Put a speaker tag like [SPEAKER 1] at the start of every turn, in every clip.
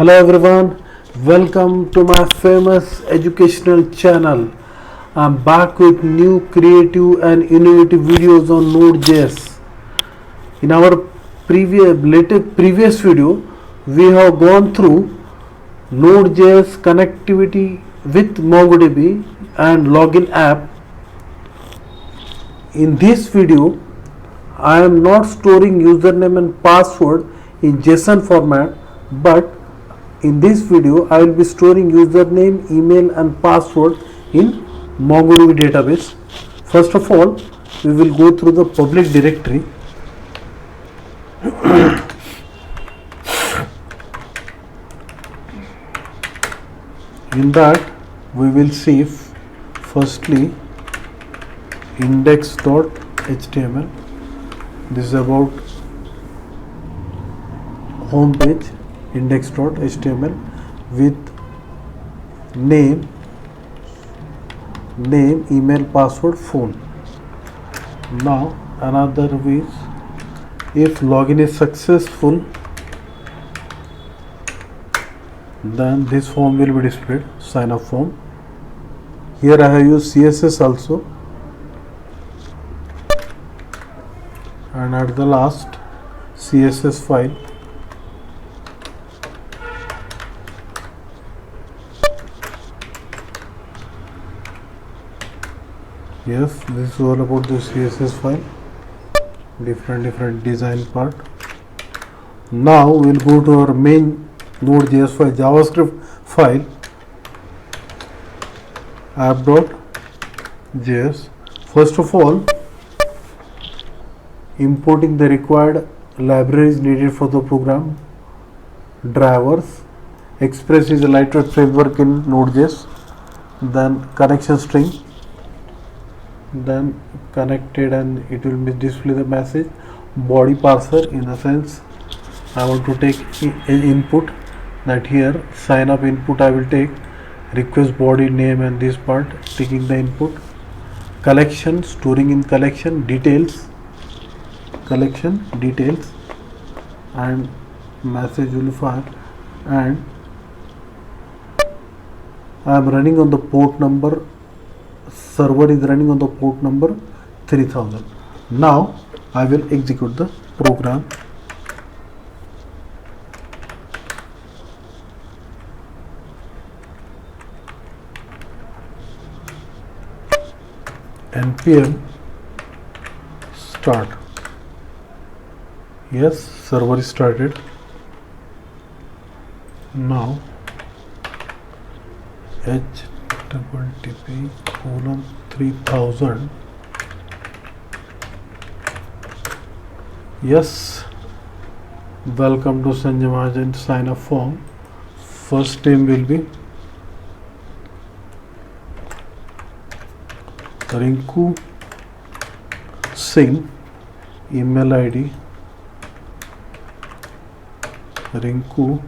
[SPEAKER 1] Hello everyone, welcome to my famous educational channel. I'm back with new creative and innovative videos on Node.js. In our previous video, we have gone through Node.js connectivity with Mongodb and login app. In this video, I am not storing username and password in JSON format, but in this video I will be storing username, email and password in Mongodb database. First of all, we will go through the public directory. In that we will see firstly index.html. This is about home page, index.html with name, email, password, phone. Now another is, if login is successful, then this form will be displayed, sign up form. Here I have used CSS also, and at the last CSS file. Yes, this is all about the CSS file, different design part. Now we'll go to our main Node.js file, JavaScript file, app.js. First of all, importing the required libraries needed for the program. Drivers, Express is a lightweight framework in Node.js. Then connection string, then connected, and it will display the message. Body parser, in the sense I want to take input, that here sign up input I will take, request body name and this part, taking the input. Collection, storing in collection details, and message unifier, and I am running on the port number, server is running on the port number 3000. Now I will execute the program. npm start. Yes, server is started. Now http://3000. Yes, welcome to Sanjay Mahajan sign up form. First name will be Rinku Singh, email ID Rinku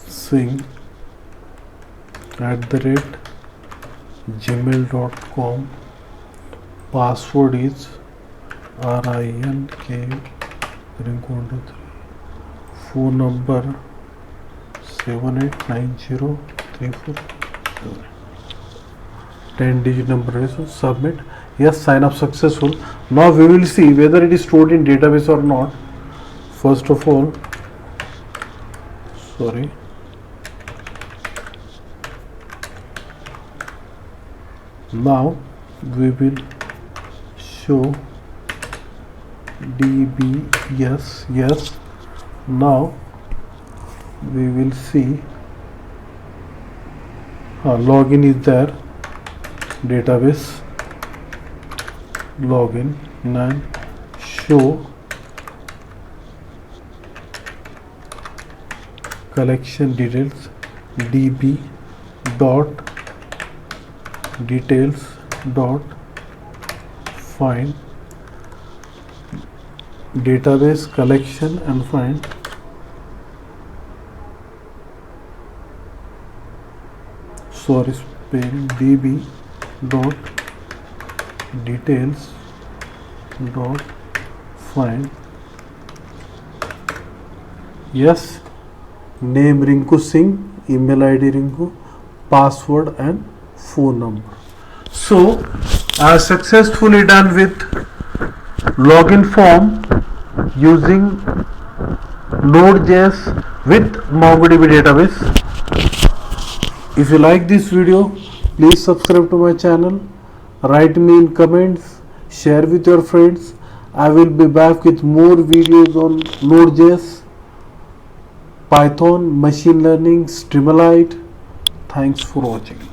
[SPEAKER 1] Singh @gmail.com. Password is RINK Rinku13. Phone number 789034. 10-digit number is submit. Yes, sign up successful. Now we will see whether it is stored in database or not. First of all, now we will show DBS. Yes, now we will see login is there, database login, and show collection details, db dot details dot find database collection and find spelling db dot details dot find Yes, name Rinku Singh, email ID Rinku, password and phone number. So I have successfully done with login form using Node.js with Mongodb database. If you like this video, please subscribe to my channel, write me in comments, share with your friends. I will be back with more videos on Node.js, Python, machine learning, Streamlit. Thanks for watching.